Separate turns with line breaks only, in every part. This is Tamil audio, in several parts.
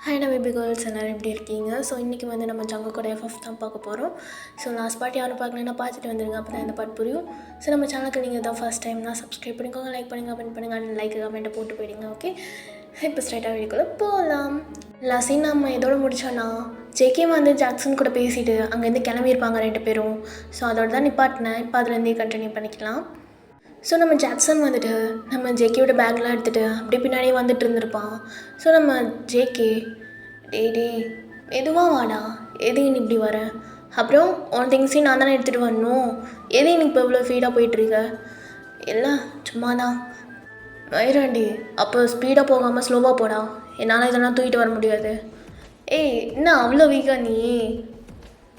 ஹாய் நம்ம பேபி கேர்ள்ஸ் எல்லோரும் எப்படி இருக்கீங்க? ஸோ இன்றைக்கி வந்து நம்ம ஜங்குக்கோட எஃப்எஃப் தான் பார்க்க போகிறோம். ஸோ லாஸ்ட் பார்ட் யாரும் பார்க்கலன்னா பார்த்துட்டு வந்துடுங்க, அப்போ தான் இந்த பார்ட் புரியும். ஸோ நம்ம சேனலுக்கு நீங்கள் தான் ஃபஸ்ட் டைம்னா சப்ஸ்கிரைப் பண்ணிக்கோங்க, லைக் பண்ணுங்கள், கமெண்ட் பண்ணுங்கள், அண்ட் லைக் கமெண்ட்டை போட்டு போயிடுங்க. ஓகே, இப்போ ஸ்ட்ரைட்டாக வீடியோக்குள்ளே போகலாம். லாஸ்ட் சீன் நம்ம எதோட முடித்தோன்னா ஜேகே வந்து ஜாக்சன் கூட பேசிவிட்டு அங்கேருந்து கிளம்பியிருப்பாங்க 2 பேரும். ஸோ அதோட தான் நிப்பாட்டினேன். இப்போ அதுலேருந்தே கண்டினியூ பண்ணிக்கலாம். ஸோ நம்ம ஜாக்சன் வந்துட்டு நம்ம ஜேகேயோட பேக்லாம் எடுத்துகிட்டு அப்படியே பின்னாடியே வந்துட்டு இருந்திருப்பான். ஸோ நம்ம ஜேகே டே எதுவாக வாடா, எதுக்கு நீ இப்படி வர? அப்புறம் உன் திங்ஸையும் நான் தானே எடுத்துகிட்டு வரணும், எதுக்கு நீ இப்போ இவ்வளோ ஃபீடாக போயிட்டுருக்க? எல்லாம் சும்மா தான் வயிறாண்டி. அப்போ ஸ்பீடாக போகாமல் ஸ்லோவாக போடா, என்னால் இதெல்லாம் தூக்கிட்டு வர முடியாது. ஏய் என்ன அவ்வளோ வீக்கா நீ?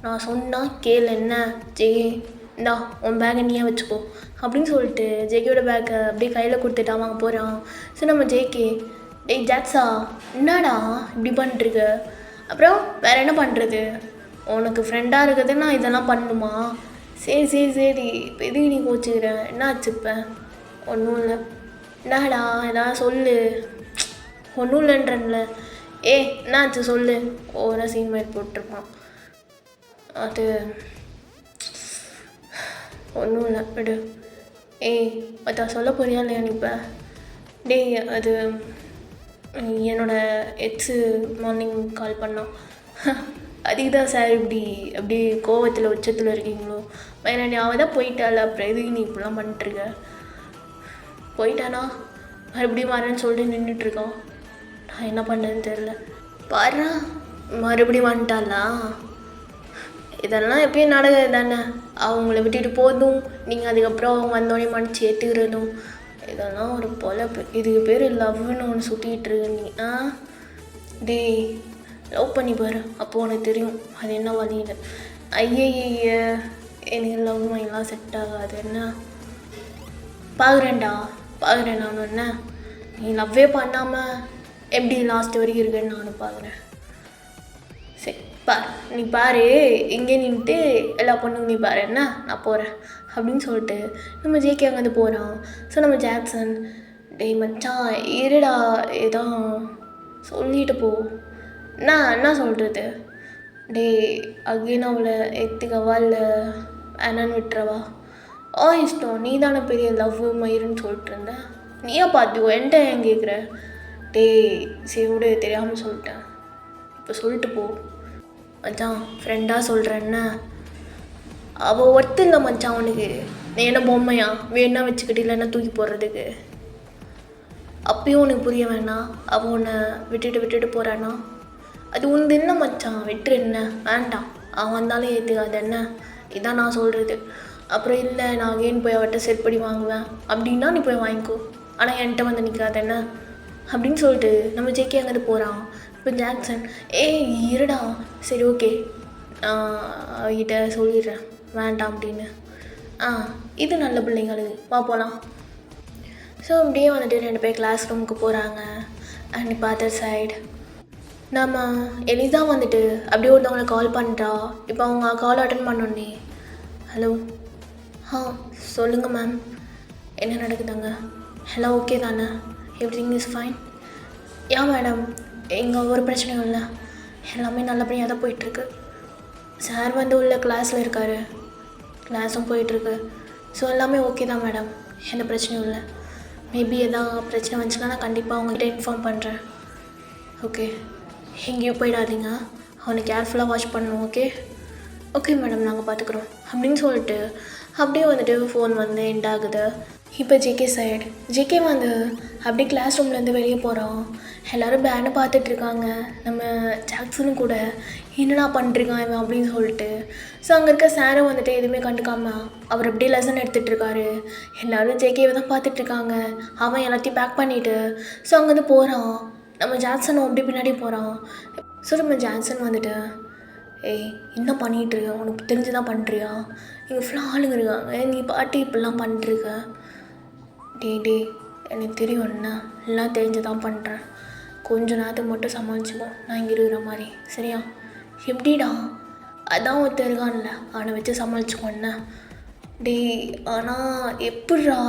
நான் சொன்னால் கேள். என்ன ஜே, இந்தா உன் பேக்கை நீயே வச்சுக்கோ அப்படின்னு சொல்லிட்டு ஜேகேயோட பேக்கை அப்படியே கையில் கொடுத்துட்டு அவங்க போகிறான். ஸோ நம்ம ஜேகே டேய் ஜாக்ஸா என்னடா இப்படி பண்ணிட்டுருக்க? அப்புறம் வேறு என்ன பண்ணுறது? உனக்கு ஃப்ரெண்டாக இருக்கிறது நான் இதெல்லாம் பண்ணணுமா? சரி சரி சரி, இப்போ எதுக்கு நீ கோச்சிக்கிற? என்ன ஆச்சு இப்போ? ஒன்றும் இல்லை. என்னடா ஏதாவது சொல்லு. ஒன்றும் இல்லைன்றல. என்ன ஆச்சு சொல்லு. ஓவராக சீன் மாதிரி போட்டிருப்பான். அது ஒன்றும் இல்லை விடு. அதான் சொல்ல போறியா இல்லையா நீ இப்போ? டேய் அது என்னோடய எக்ஸு மார்னிங் கால் பண்ணோம். அதுக்கு தான் சார் இப்படி அப்படி கோவத்தில் உச்சத்தில் இருக்கீங்களோ? வேணா நீ அவள் தான் போயிட்டாள், அப்புறம் எதுக்கு நீ இப்படிலாம் பண்ணிட்டுருக்க? போயிட்டானா மறுபடியும் வரேன்னு சொல்லிட்டு நின்றுட்டுருக்கான். நான் என்ன பண்ணுறதுன்னு தெரில. பாரு மறுபடியும் வந்துட்டாளா? இதெல்லாம் எப்பயும் நடக்குது தானே. அவங்கள விட்டுட்டு போதும், நீங்கள் அதுக்கப்புறம் அவங்க வந்தோடனே மன்னிச்சு ஏற்றுக்கிறதும், இதெல்லாம் ஒரு பொழப்பு. இதுக்கு பேர் லவ்னு ஒன்று சுற்றிக்கிட்டு இருக்கு நீ. டேய் லவ் பண்ணி பாரு, அப்போது உனக்கு தெரியும் அது என்ன வழியில். ஐயய்ய எனக்கு லவ் மைண்ட்லாம் செட் ஆகாது. என்ன பார்க்குறேன் நான். என்ன நீ லவ்வே பண்ணாமல் எப்படி லாஸ்ட் வரைக்கும் இருக்குன்னு நானும் பார்க்குறேன். சரி நீ பாரு, இங்கே நின்றுட்டு எல்லா பொண்ணுங்க நீ பாரு, என்ன நான் போகிறேன் அப்படின்னு சொல்லிட்டு நம்ம ஜேகே அங்கேருந்து போகிறான். ஸோ நம்ம ஜாக்சன் டேய் மச்சான் இருடா, ஏதோ சொல்லிட்டு போ. என்ன சொல்கிறது? டேய் அகெயின் அவளை எடுத்துக்கவா இல்லை வேணான்னு விட்டுறவா? இஷ்டம். நீ தானே பெரிய லவ் மயிருன்னு சொல்லிட்டு இருந்தேன். நீயா பார்த்துக்கோ, என்கிட்ட ஏன் கேட்குற? டேய் சரி விடு, தெரியாமல் சொல்லிட்டேன், இப்போ சொல்லிட்டு போ. மச்சான் ஃப்ரெண்டாக சொல்கிறேன்னா அவள் ஒர்த்து இல்லை மச்சான் அவனுக்கு. நீ என்ன பொம்மையா வேணா வச்சுக்கிட்டு இல்லைன்னா தூக்கி போடுறதுக்கு? அப்பயும் உனக்கு புரிய வேணாம். அவள் உன்னை விட்டுட்டு போகிறானா? அது உனது என்ன மச்சான், விட்டுரு. என்ன வேண்டாம், அவன் வந்தாலும் ஏற்றுக்காது. என்ன இதான் நான் சொல்கிறது. அப்புறம் இல்லை நான் அகெயின் போய் அவட்ட செட் பண்ணி வாங்குவேன் அப்படின்னா நீ போய் வாங்கிக்கோ, ஆனால் என்கிட்ட வந்து நிற்காது என்ன அப்படின்னு சொல்லிட்டு நம்ம ஜேகே அங்கேருந்து போகிறான். இப்போ ஜாக்சன் இருடா, சரி ஓகே அவகிட்ட சொல்லிடுறேன் வேண்டாம் அப்படின்னு. இது நல்ல பிள்ளைங்களுக்கு வா போகலாம். ஸோ அப்படியே வந்துட்டு 2 பேர் கிளாஸ் ரூமுக்கு போகிறாங்க. அண்ட் இப்போ அதர் சைடு நம்ம எலிசா வந்துட்டு அப்படியே ஒருத்தவங்களை கால் பண்ணுறா. இப்போ அவங்க கால் அட்டன் பண்ணோன்னே ஹலோ சொல்லுங்கள் மேம், என்ன நடக்குதுங்க? ஹலோ ஓகே தானே? Everything is fine. மேடம் எங்கே ஒரு பிரச்சனையும் இல்லை, எல்லாமே நல்லபடியாக தான் போயிட்டுருக்கு. சார் வந்து உள்ள கிளாஸில் இருக்கார், கிளாஸும் போயிட்டுருக்கு. ஸோ எல்லாமே ஓகே தான் மேடம், எந்த பிரச்சனையும் இல்லை. மேபி எதாவது பிரச்சனை வந்துச்சுன்னா நான் கண்டிப்பாக அவங்ககிட்ட இன்ஃபார்ம் பண்ணுறேன். ஓகே எங்கேயும் போயிடாதீங்க, அவனை கேர்ஃபுல்லாக வாட்ச் பண்ணணும். ஓகே மேடம் நாங்கள் பார்த்துக்குறோம் அப்படின்னு சொல்லிட்டு அப்படியே வந்துட்டு ஃபோன் வந்து எண்ட் ஆகுது. இப்போ ஜேகே சைடு ஜேகே வந்து அப்படியே கிளாஸ் ரூம்லேருந்து வெளியே போகிறான். எல்லோரும் பேனை பார்த்துட்ருக்காங்க. நம்ம ஜாக்சனும் கூட என்னடா பண்ணிட்டுருக்கான் இவன் அப்படின்னு சொல்லிட்டு. ஸோ அங்கே இருக்க சாரும் வந்துட்டு எதுவுமே கண்டுக்காமல் அவர் அப்படியே லெசன் எடுத்துகிட்ருக்காரு. எல்லோரும் ஜேகேவை தான் பார்த்துட்ருக்காங்க. அவன் எல்லாத்தையும் பேக் பண்ணிவிட்டு ஸோ அங்கேருந்து போகிறான். நம்ம ஜாக்சனும் அப்படியே பின்னாடி போகிறான். ஸோ நம்ம ஜாக்சன் வந்துட்டு என்ன பண்ணிகிட்ருக்க, உனக்கு தெரிஞ்சு தான் பண்ணுறியா? இங்கே ஃபுல்லாக ஆளுங்க இருக்காங்க, நீ பாட்டு இப்படிலாம் பண்ணிட்டுருக்க. டே எனக்கு தெரியும், என்ன எல்லாம் தெரிஞ்சு தான் பண்ணுறேன். கொஞ்சம் நேரத்துக்கு மட்டும் சமாளிச்சுக்கோ, நான் இங்கே இருக்கிற மாதிரி சரியா? எப்படிடா? அதான் ஒருத்தர் இருக்கான்ல, அவனை வச்சு சமாளிச்சுக்கோ. என்ன ஆனால் எப்பட்றா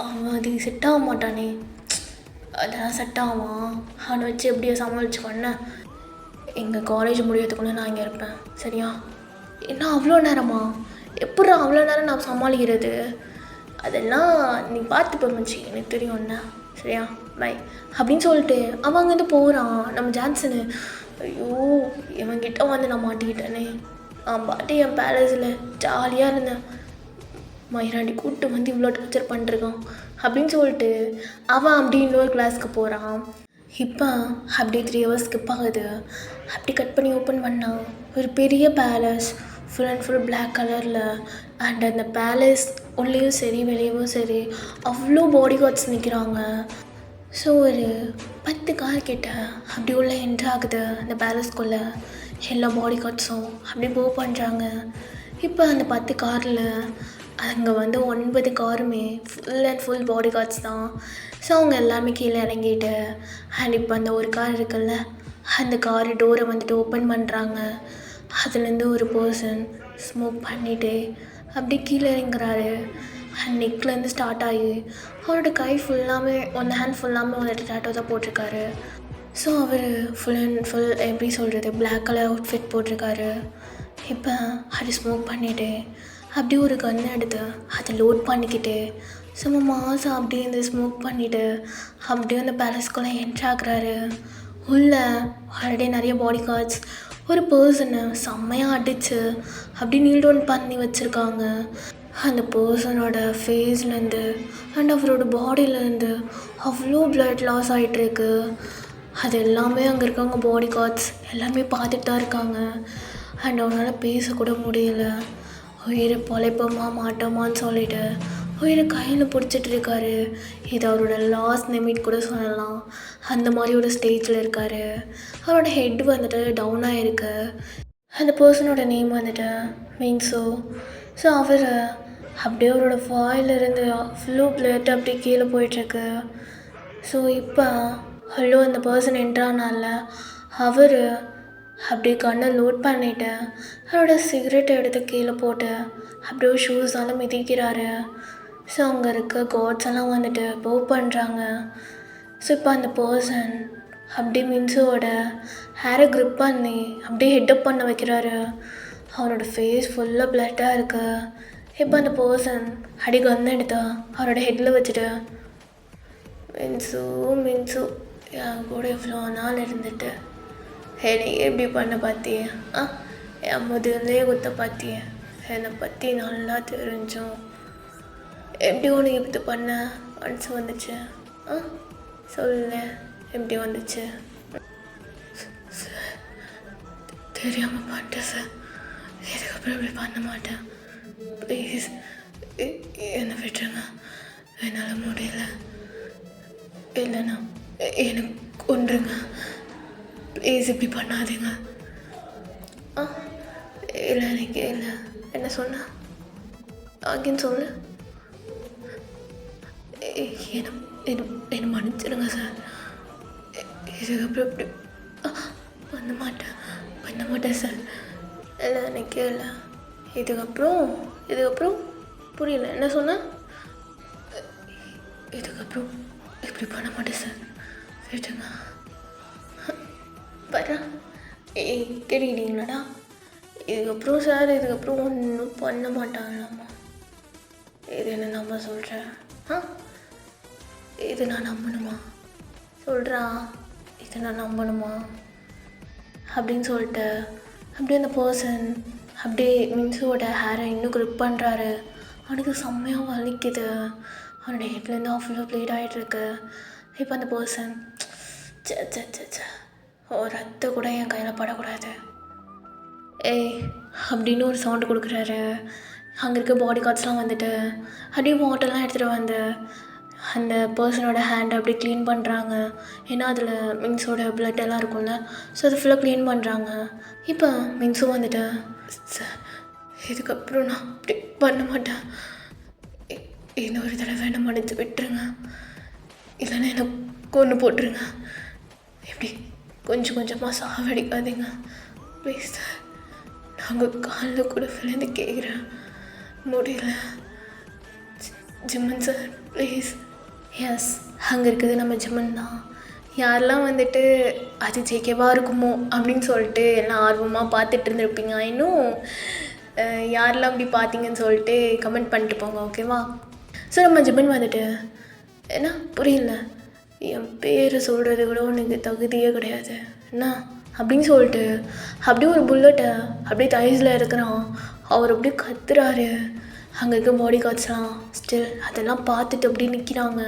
அவன் அதுக்கு செட் ஆக மாட்டானே. அதெல்லாம் செட் ஆகும். அவனை வச்சு எப்படியோ சமாளிச்சுக்கோன்னு. எங்கள் காலேஜ் முடியறதுக்குள்ளே நான் இங்கே இருப்பேன், சரியா? என்ன அவ்வளோ நேரமா? எப்படி அவ்வளோ நேரம் நான் சமாளிக்கிறது? அதெல்லாம் நீ பார்த்துப்ப மச்சி, எனக்கு தெரியும் என்ன, சரியா? பை அப்படின்னு சொல்லிட்டு அவன் அங்கேருந்து போகிறான். நம்ம ஜான்சனு, ஐயோ இவன்கிட்ட வந்து நான் மாட்டிக்கிட்டேனே. பாட்டி என் பேலஸில் ஜாலியாக இருந்தேன், மயிராண்டி கூப்பிட்டு வந்து இவ்வளோ டார்ச்சர் பண்ணிருக்கான் அப்படின்னு சொல்லிட்டு அவன் அப்படி இன்னொரு கிளாஸ்க்கு போகிறான். இப்போ அப்படி 3 hours ஸ்கிப் ஆகுது. அப்படி கட் பண்ணி ஓப்பன் பண்ணான். ஒரு பெரிய palace, full and full black கலரில். அண்ட் அந்த பேலஸ் உள்ளேயும் சரி வெளியவும் சரி அவ்வளோ பாடி கார்ட்ஸ் நிற்கிறாங்க. ஸோ ஒரு 10 கார் கிட்ட அப்படி உள்ள என்ட்ரு ஆகுது அந்த பேலஸ்குள்ளே. எல்லா பாடி கார்ட்ஸும் அப்படி மூவ் பண்ணுறாங்க. இப்போ அந்த 10 காரில் அங்கே வந்து 9 காருமே full and full body guards தான். ஸோ அவங்க எல்லாமே கீழே இறங்கிட்டு அண்ட் இப்போ அந்த ஒரு கார் இருக்குல்ல, அந்த கார் டோரை வந்துட்டு ஓப்பன் பண்ணுறாங்க. அதுலேருந்து ஒரு பர்சன் ஸ்மோக் பண்ணிவிட்டு அப்படி கீழே இறங்குறாரு. அண்ட் நெக்லேருந்து ஸ்டார்ட் ஆகி அவரோட கை ஃபுல்லாமே, ஒன் ஹேண்ட் ஃபுல்லாமே வந்துட்டு டேட்டோ தான் போட்டிருக்காரு. ஸோ அவர் ஃபுல் அண்ட் ஃபுல் எப்படி சொல்கிறது, பிளாக் கலர் அவுட்ஃபிட் போட்டிருக்காரு. இப்போ அது ஸ்மோக் பண்ணிவிட்டு அப்படியே ஒரு கன் எடுத்து அதை லோட் பண்ணிக்கிட்டு சும்மா மாதம் அப்படியே இந்த ஸ்மோக் பண்ணிவிட்டு அப்படியே அந்த பேலஸ்குள்ளே என்ட்ரு ஆகுறாரு. உள்ளே ஆல்ரெடி நிறைய பாடி கார்ட்ஸ் ஒரு பர்சனை செம்மையாக அடித்து அப்படி நீல் டவுன் பண்ணி வச்சுருக்காங்க. அந்த பர்சனோட ஃபேஸ்லேருந்து அண்ட் அவரோட பாடியிலேருந்து அவ்வளோ பிளட் லாஸ் ஆகிட்டுருக்கு. அது எல்லாமே அங்கே இருக்கவங்க பாடி கார்ட்ஸ் எல்லாமே பார்த்துட்டு தான் இருக்காங்க. அண்ட் அவனால் பேசக்கூட முடியல. உயிர் பொழைப்போமா மாட்டோமான்னு சொல்லிட்டு உயிரை கையில் பிடிச்சிட்டு இருக்காரு. இது அவரோட லாஸ்ட் நிமிட் கூட சொல்லலாம். அந்த மாதிரி ஒரு ஸ்டேஜில் இருக்கார். அவரோட ஹெட் வந்துட்டு டவுன் ஆகிருக்கு. அந்த பர்சனோட நேம் வந்துட்டு மீன்ஸோ. ஸோ அவர் அப்படியே அவரோட வாயிலிருந்து ஃபுல்லு பிளட் அப்படியே கீழே போயிட்டுருக்கு. ஸோ இப்போ ஹலோ அந்த பர்சன் என்ட்ரானால அவர் அப்படியே கண்ணை லோட் பண்ணிவிட்டு அவரோட சிகரெட்டை எடுத்து கீழே போட்டு அப்படியே ஷூஸால் மிதிக்கிறாரு. ஸோ அங்கே இருக்க கார்ட்ஸ் எல்லாம் வந்துட்டு போவ் பண்ணுறாங்க. ஸோ இப்போ அந்த பர்சன் அப்படியே மின்சுவோட ஹேரை க்ரிப் பண்ணி அப்படியே ஹெட்டப் பண்ண வைக்கிறாரு. அவனோட ஃபேஸ் ஃபுல்லாக பிளட்டாக இருக்குது. இப்போ அந்த பர்சன் அடி கன் எடுத்தா அவரோட ஹெட்டில் வச்சுட்டு, மின்சு மின்சு என் கூட இவ்வளோ நாள் இருந்துட்டு என்னை எப்படி பண்ண பார்த்தியே, என் முதல்லே குத்த பார்த்தியே, என்னை பற்றி நல்லா தெரிஞ்சும் எப்படி உனக்கு இப்படி பண்ண மனசு வந்துச்சு? சொல்லு, எப்படி வந்துச்சு? தெரியாமல் பண்ணிட்டேன் சார், இதுக்கப்புறம் இப்படி பண்ண மாட்டேன், ப்ளீஸ் என்னை விட்டுருங்க, என்னால் முடியல, இல்லைண்ணா எனக்கு கொன்றுங்க, ப்ளீஸ் இப்படி பண்ணாதீங்க. இல்லை எனக்கு இல்லை, என்ன சொன்ன ஆகின்னு சொல்லு. என்னை மன்னிச்சிடுங்க சார், இதுக்கப்புறம் இப்படி பண்ண மாட்டேன் சார். இல்லை எனக்கு இல்லை, இதுக்கப்புறம் புரியல, என்ன சொன்ன? இதுக்கப்புறம் இப்படி பண்ண மாட்டேன் சார், விட்டுங்க. வரா கேட்டீங்களா? இதுக்கப்புறம் சார், இதுக்கப்புறம் ஒன்றும் பண்ண மாட்டாங்களாம்மா. இது என்ன நம்ப சொல்கிறேன்? இது நான் நம்பணுமா? சொல்கிறா, இது நான் நம்பணுமா அப்படின்னு சொல்லிட்டு அப்படியே அந்த பர்சன் அப்படியே மின்சுவோட ஹேரை இன்னும் க்ரிப் பண்ணுறாரு. அவனுக்கு செம்மையாக வலிக்குது. அவனோட ஹெட்லேருந்து அவ்வளோ ப்ளீட் ஆகிட்டுருக்கு. இப்போ அந்த பர்சன் ஒரு ரத்த கூட என் கையில் படக்கூடாது அப்படின்னு ஒரு சவுண்டு கொடுக்குறாரு. அங்கே இருக்க பாடி கார்ட்ஸ்லாம் வந்துட்டு அப்படியே வாட்டர்லாம் எடுத்துகிட்டு வந்து அந்த பர்சனோட ஹேண்டை அப்படியே க்ளீன் பண்ணுறாங்க. ஏன்னா அதில் மின்ஸோட பிளட் எல்லாம் இருக்கும்ல, ஸோ அதை ஃபுல்லாக க்ளீன் பண்ணுறாங்க. இப்போ மின்ஸும் வந்துட்டு, சார் இதுக்கப்புறம் நான் அப்படி பண்ண மாட்டேன், இன்னொரு தடவை என்ன மன்னிச்சு விட்டுருங்க, இல்லைன்னா என்னை கொன்று போட்டுருங்க, எப்படி கொஞ்சம் கொஞ்சமாக சாவடிக்காதீங்க ப்ளீஸ் சார், நாங்கள் காலில் கூட விழுந்து கேட்குறேன், முடியல ஜிம்மன் சார் ப்ளீஸ். எஸ் அங்கே இருக்குது நம்ம ஜிம்மன் தான். யாரெல்லாம் வந்துட்டு அது ஜேகேவாக இருக்குமோ அப்படின்னு சொல்லிட்டு எல்லாம் ஆர்வமாக பார்த்துட்டு இருந்திருப்பீங்க. இன்னும் யாரெல்லாம் அப்படி பார்த்தீங்கன்னு சொல்லிட்டு கமெண்ட் பண்ணிட்டு போங்க, ஓகேவா? ஸோ நம்ம ஜிம்மன் வந்துட்டு என்ன புரியல, என் பேரை சொல்கிறது கூட உனக்கு தகுதியே கிடையாது என்ன அப்படின்னு சொல்லிட்டு அப்படியே ஒரு புல்லட்டை அப்படியே தைஸில் இருக்கிறான். அவர் அப்படியே கத்துறாரு. அங்கே இருக்க பாடி கார்ட்ஸ்லாம் ஸ்டில் அதெல்லாம் பார்த்துட்டு அப்படியே நிற்கிறாங்க.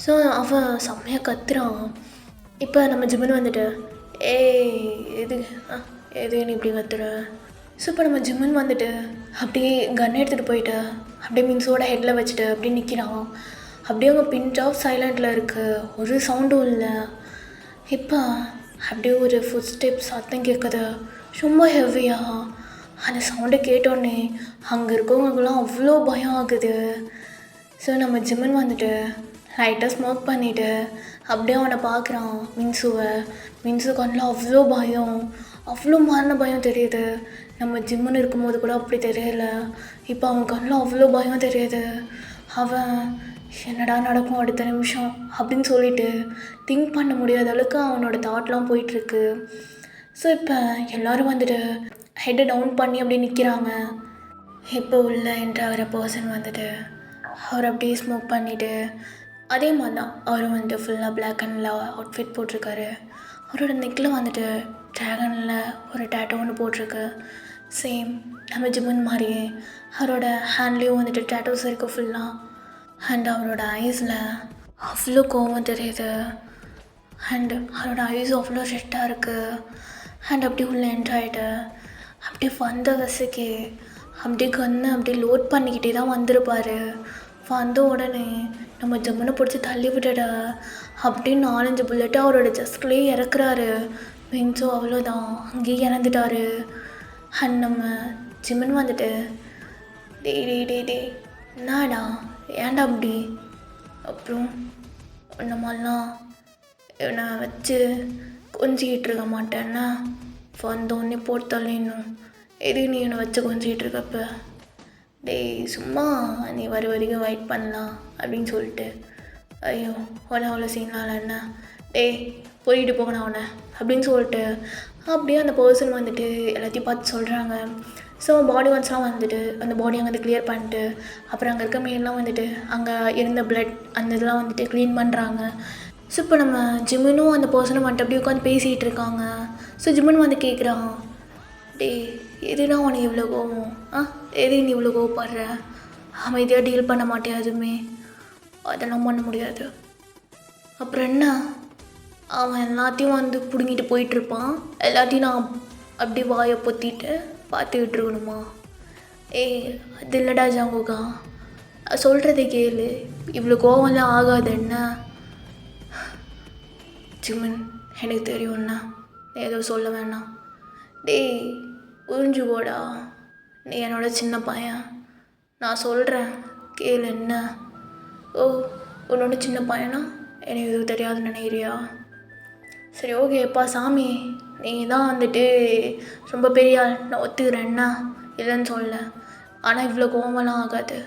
ஸோ அவன் செம்மையாக கத்துறான். இப்போ நம்ம ஜிம்மன் வந்துட்டு எது நீ இப்படி கத்துற? ஸோ இப்போ நம்ம ஜிம்மன் வந்துட்டு அப்படியே கன் எடுத்துகிட்டு போயிட்டு அப்படியே மின்ஸோட ஹெட்டில் வச்சுட்டு அப்படியே நிற்கிறான். அப்படியே அவங்க பிஞ்ச் ஆஃப் சைலண்டில் இருக்குது, ஒரு சவுண்டும் இல்லை. இப்போ அப்படியே ஒரு ஃபுட் ஸ்டெப் சத்தம் கேட்குது, ரொம்ப ஹெவியாக. அந்த சவுண்டை கேட்டோடனே அங்கே இருக்கவங்களுக்குலாம் அவ்வளோ பயம் ஆகுது. ஸோ நம்ம ஜிம்மன் வந்துட்டு லைட்டாக ஸ்மோக் பண்ணிவிட்டு அப்படியே அவனை பார்க்குறான் மின்ஸு கண்ணில் அவ்வளோ பயம், அவ்வளோ மரண பயம் தெரியுது. நம்ம ஜிம்மன் இருக்கும்போது கூட அப்படி தெரியல, இப்போ அவன் கண்ணில் அவ்வளோ பயம் தெரியுது. அவன் என்னடா நடக்கும் அடுத்த நிமிஷம் அப்படின்னு சொல்லிட்டு திங்க் பண்ண முடியாத அளவுக்கு அவனோட தாட்லாம் போயிட்டுருக்கு. ஸோ இப்போ எல்லோரும் வந்துட்டு ஹெட்டை டவுன் பண்ணி அப்படியே நிற்கிறாங்க. இப்போ உள்ள என்ட்ராகிற பர்சன் வந்துட்டு அவர் அப்படியே ஸ்மோக் பண்ணிவிட்டு அதே மாதிரி தான் அவர் வந்துட்டு ஃபுல்லாக பிளாக் அண்டில் அவுட்ஃபிட் போட்டிருக்காரு. அவரோட நெக்கில் வந்துட்டு ட்ராகனில் ஒரு டேட்டோ ஒன்று போட்டிருக்கு, சேம் நம்ம ஜிம்மன் மாதிரியே. அவரோட ஹேண்ட்லேயும் வந்துட்டு டேட்டோஸ் இருக்குது ஃபுல்லாக. அண்ட் அவரோட ஐஸில் அவ்வளோ கோவம் தெரியுது. அண்ட் அவரோட ஐஸ் அவ்வளோ ரெட்டாக இருக்குது. அண்ட் அப்படியே உள்ளே என்ட்ராயிட்டு அப்படியே வந்த வசக்கே அப்படியே கன்று அப்படியே லோட் பண்ணிக்கிட்டே தான் வந்திருப்பார். வந்த உடனே நம்ம ஜிம்மனை பிடிச்சி தள்ளி விட்டுட அப்படியே 4-5 புல்லட்டு அவரோட ஜஸ்ட்லேயே இறக்குறாரு. மின்ஸோ அவ்வளோதான், அங்கேயே இறந்துட்டார். அண்ட் நம்ம ஜிம்மன் வந்துட்டு டே என்னடா ஏன்டா அப்படி, அப்புறம் இந்த மாதிரிலாம் என்னை வச்சு கொஞ்சிக்கிட்டு இருக்க மாட்டேன்னா வந்தோடனே போட்டு தள்ளிடணும். எதுக்கு நீ என்னை வச்சு கொஞ்சிக்கிட்டு இருக்கப்ப, சும்மா நீ வரைக்கும் வெயிட் பண்ணலாம் அப்படின்னு சொல்லிட்டு, ஐயோ அவ்வளோ சீனால என்ன போயிட்டு போகணும் அவனை அப்படின்னு சொல்லிட்டு அப்படியே அந்த பர்சன் வந்துட்டு எல்லாத்தையும் பார்த்து சொல்கிறாங்க. ஸோ பாடி வார்ட்ஸ்லாம் வந்துட்டு அந்த பாடி அங்கே கிளியர் பண்ணிட்டு அப்புறம் அங்கே இருக்க மீன்லாம் வந்துட்டு அங்கே இருந்த பிளட் அந்த இதெல்லாம் வந்துட்டு க்ளீன் பண்ணுறாங்க. ஸோ இப்போ நம்ம ஜிம்மனும் அந்த பர்சனும் வந்துட்டு அப்படியே உட்காந்து பேசிகிட்டு இருக்காங்க. ஸோ ஜிம்மன் வந்து கேட்குறான், எதுனா உனக்கு இவ்வளோ கோவம், எது நீ இவ்வளோ கோவப்படுற, அமைதியாக டீல் பண்ண மாட்டேன், எதுவுமே அதெல்லாம் பண்ண முடியாது. அப்புறம் என்ன, அவன் எல்லாத்தையும் வந்து பிடுங்கிட்டு போயிட்டுருப்பான், எல்லாத்தையும் நான் அப்படி வாயை பொத்திட்டு பார்த்துக்கிட்டு இருக்கணுமா? அது இல்லைடா ஜாங்கோகா, சொல்கிறத கேளு, இவ்வளோ கோவம்லாம் ஆகாது என்ன? ஜிம்மன் எனக்கு தெரியும்ண்ணா, ஏதோ சொல்ல வேணாம். புரிஞ்சுக்கோடா, நீ என்னோட சின்ன பையன், நான் சொல்கிறேன் கேளு என்ன? உன்னோட சின்ன பையனா எனக்கு எதுவும் தெரியாதுன்னு நினைக்கிறியா? சரி ஓகேப்பா சாமி, நீ தான் வந்துட்டு ரொம்ப பெரிய ஆள், நான் ஒத்துக்கிறேன் என்ன, இல்லைன்னு சொல்ல. ஆனால் இவ்வளோ கோவமெல்லாம் ஆகாது,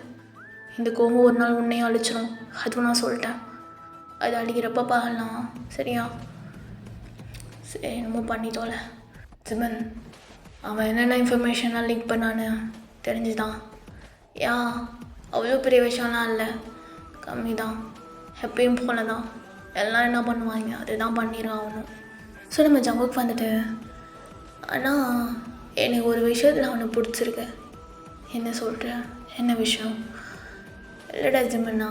இந்த கோவம் ஒரு நாள் உன்னையும் அழிச்சிடும், அதுவும் நான் சொல்லிட்டேன். அது அடிக்கிறப்ப பார்க்கலாம் சரியா? சரி என்னமோ பண்ணி தோல. ஜிம்மன் அவன் என்னென்ன இன்ஃபர்மேஷன்லாம் லீக் பண்ணான்னு தெரிஞ்சுதான். அவ்வளோ பெரிய விஷயம்லாம் இல்லை, கம்மி தான், எப்பயும் போல தான், எல்லாம் என்ன பண்ணுவாங்க அதுதான் பண்ணிடுறான் அவனும். ஸோ நம்ம ஜங்குக்கு வந்துட்டு, ஆனால் எனக்கு ஒரு விஷயத்தில் அவனுக்கு பிடிச்சிருக்கு. என்ன சொல்கிற, என்ன விஷயம்? இல்லைடா ஜிம்மன்னா,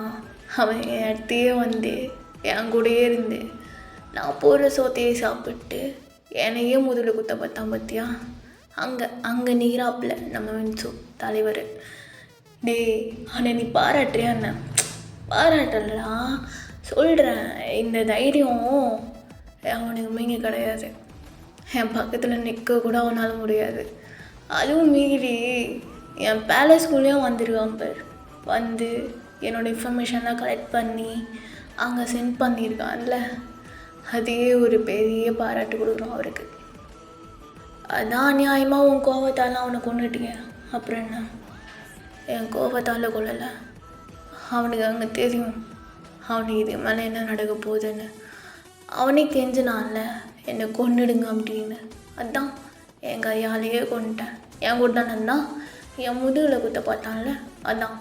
அவன் என் இடத்தையே வந்து என் கூடயே இருந்து நான் போகிற சோத்தையே சாப்பிட்டு என்னையே முதல்ல குத்த பார்த்தான் பார்த்தியா? அங்கே நீராப்பில் நம்ம மின்சு தலைவர். அவனை நீ பாராட்டுறியா என்ன? பாராட்டலடா, சொல்கிறேன், இந்த தைரியம் அவனுக்கு மீங்க கிடையாது. என் பக்கத்தில் நிற்க கூட அவனால் முடியாது. அதுவும் மீறி என் பேலஸ்குள்ளேயும் வந்துருக்கான் பேர், வந்து என்னோடய இன்ஃபர்மேஷன்லாம் கலெக்ட் பண்ணி அங்கே சென்ட் பண்ணியிருக்கான்ல, அதே ஒரு பெரிய பாராட்டு கொடுக்குறோம் அவருக்கு. அதான் நியாயமாக உன் கோபத்தால் அவனை கொண்டுட்டீங்க, அப்புறம் என்ன? என் கோபத்தால் கொள்ளலை, அவனுக்கு அங்கே தெரியும் அவனுக்கு இது மேலே என்ன நடக்க போகுதுன்னு. அவனே கெஞ்சினான்ல என்னை கொன்னுடுங்க அப்படின்னு. அதான் என் கையாலேயே கொண்டுட்டேன். என் கொண்டானன்னா என் முதுகில் குத்த பார்த்தான்ல, அதான்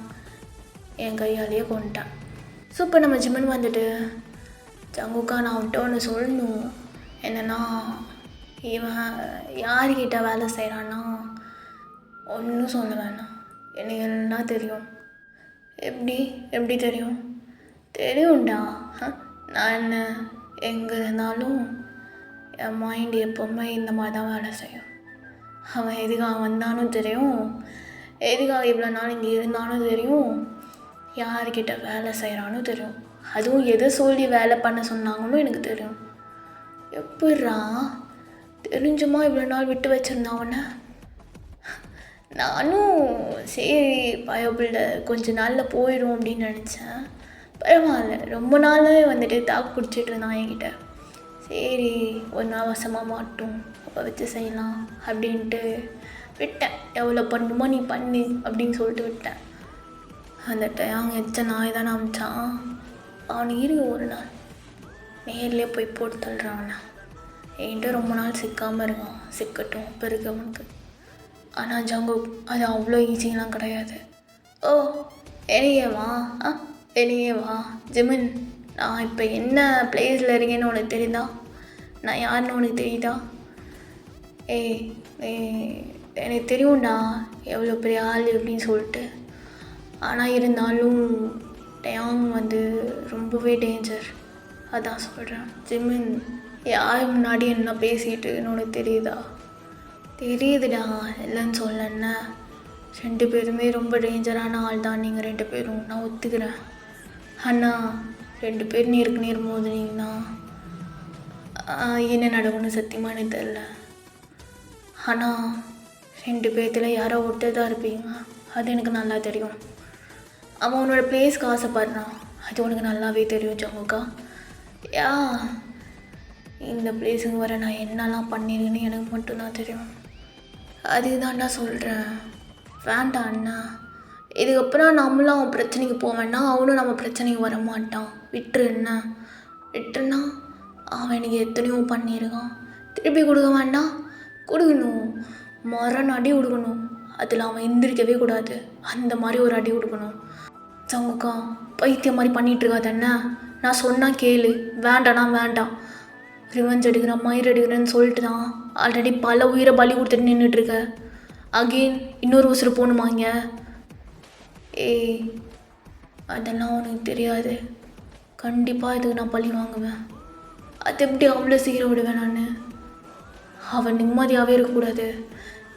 என் கையாலேயே கொண்டுட்டேன். ஸோ இப்போ நம்ம ஜிம்மன் வந்துட்டு ஜங்குக்கா நான் அவன்கிட்ட ஒன்று சொல்லணும். என்னென்னா இவன் யார்கிட்ட வேலை செய்கிறான்னா ஒன்றும் சொல்ல வேணாம், எனக்கு எல்லாம் தெரியும். எப்படி தெரியும்? தெரியும்டா. நான் என்ன எங்கே இருந்தாலும் என் மைண்டு எப்போவுமே இந்த மாதிரி தான் வேலை செய்யும். அவன் எதுக்காக வந்தானும் தெரியும், எதுக்காக இவ்வளோ நாள் இங்கே இருந்தாலும் தெரியும், யார்கிட்ட வேலை செய்கிறானோ தெரியும். அதுவும் எதை சொல்லி வேலை பண்ண சொன்னாங்கன்னு எனக்கு தெரியும். எப்பட்றா தெரிஞ்சுமா இவ்வளோ நாள் விட்டு வச்சுருந்தாவன? நானும் சரி பயப்பில்லை கொஞ்ச நாளில் போயிடும் அப்படின்னு நினச்சேன். பரவாயில்ல, ரொம்ப நாளாக வந்துட்டு தாக்கு பிடிச்சிட்டு இருந்தான் என்கிட்ட. சரி ஒரு நாள் வசமாக மாட்டோம், அப்போ வச்சு செய்யலாம் அப்படின்ட்டு விட்டேன். எவ்வளோ பண்ணுமோ நீ பண்ணு அப்படின்னு சொல்லிட்டு விட்டேன். அந்த டைம் எச்ச நாய் தானே அமிச்சான். அவனுக்கு இரு ஒரு நாள் நேர்லேயே போய் போட்டு தள்ளுறான். அவனை என்கிட்ட ரொம்ப நாள் சிக்காமல் இருக்கான். சிக்கட்டும் இப்போ இருக்கு அவனுக்கு. ஆனால் ஜங்கு அது அவ்வளோ ஈஸியெலாம் கிடையாது. ஓ வெளியே வா ஜிமின், நான் இப்போ என்ன பிளேஸில் இருக்கேன்னு உனக்கு தெரியுதா? நான் யாருன்னு உனக்கு தெரியுதா? எனக்கு தெரியும்டா எவ்வளோ பெரிய ஆள் அப்படின்னு சொல்லிட்டு. ஆனால் இருந்தாலும் டயாங் வந்து ரொம்பவே டேஞ்சர். அதான் சொல்கிறேன் ஜிமின், யார் முன்னாடி என்ன பேசிகிட்டுன்னு உனக்கு தெரியுதா? தெரியுதுடா, இல்லைன்னு சொல்லண்ணா. 2 பேருமே ரொம்ப டேஞ்சரான ஆள் தான் நீங்கள் 2 பேரும், நான் ஒத்துக்கிறேன். அண்ணா 2 பேர் நேருக்கு மோதுனீங்கன்னா என்ன நடக்கும்னு சத்தியமாக எனக்கு தெரில. ஆனால் 2 பேர்த்தில் யாரோ ஒருத்தர் தான் இருப்பீங்க, அது எனக்கு நல்லா தெரியும். அவன் உன்னோட பிளேஸ்க்கு ஆசைப்படுறான், அது உனக்கு நல்லாவே தெரியும் ஜங்குக்கா. இந்த பிளேஸுக்கு வர நான் என்னெல்லாம் பண்ணிருக்கேன்னு எனக்கு மட்டும்தான் தெரியும். அதுதான்டா சொல்கிறேன். வேண்டாம் அண்ணா, இதுக்கப்புறம் நம்மளும் அவன் பிரச்சனைக்கு போவேன்னா அவனும் நம்ம பிரச்சனைக்கு வர மாட்டான். விட்டுருன்னா அவன் எனக்கு எத்தனையோ பண்ணியிருக்கான். திருப்பி கொடுக்க வேண்டாம், கொடுக்கணும். மரண அடி கொடுக்கணும். அதில் அவன் எந்திரிக்கவே கூடாது, அந்த மாதிரி ஒரு அடி கொடுக்கணும். சங்குக்கா பைத்தியம் மாதிரி பண்ணிகிட்ருக்காது அண்ணா. நான் சொன்னால் கேளு, வேண்டாண்ணா வேண்டாம். ரிவெஞ்ச் எடுக்கிறேன் மயிர் எடுக்கிறேன்னு சொல்லிட்டு தான் ஆல்ரெடி பல உயிரை பலி கொடுத்துட்டு நின்றுட்டுருக்க. அகெயின் இன்னொரு உசுறு போகணுமாங்க? அதெல்லாம் உனக்கு தெரியாது. கண்டிப்பாக இதுக்கு நான் பழி வாங்குவேன். அது எப்படி அவ்வளோ சீக்கிரம் விடுவேன் நான்? அவன் நிம்மதியாகவே இருக்கக்கூடாது.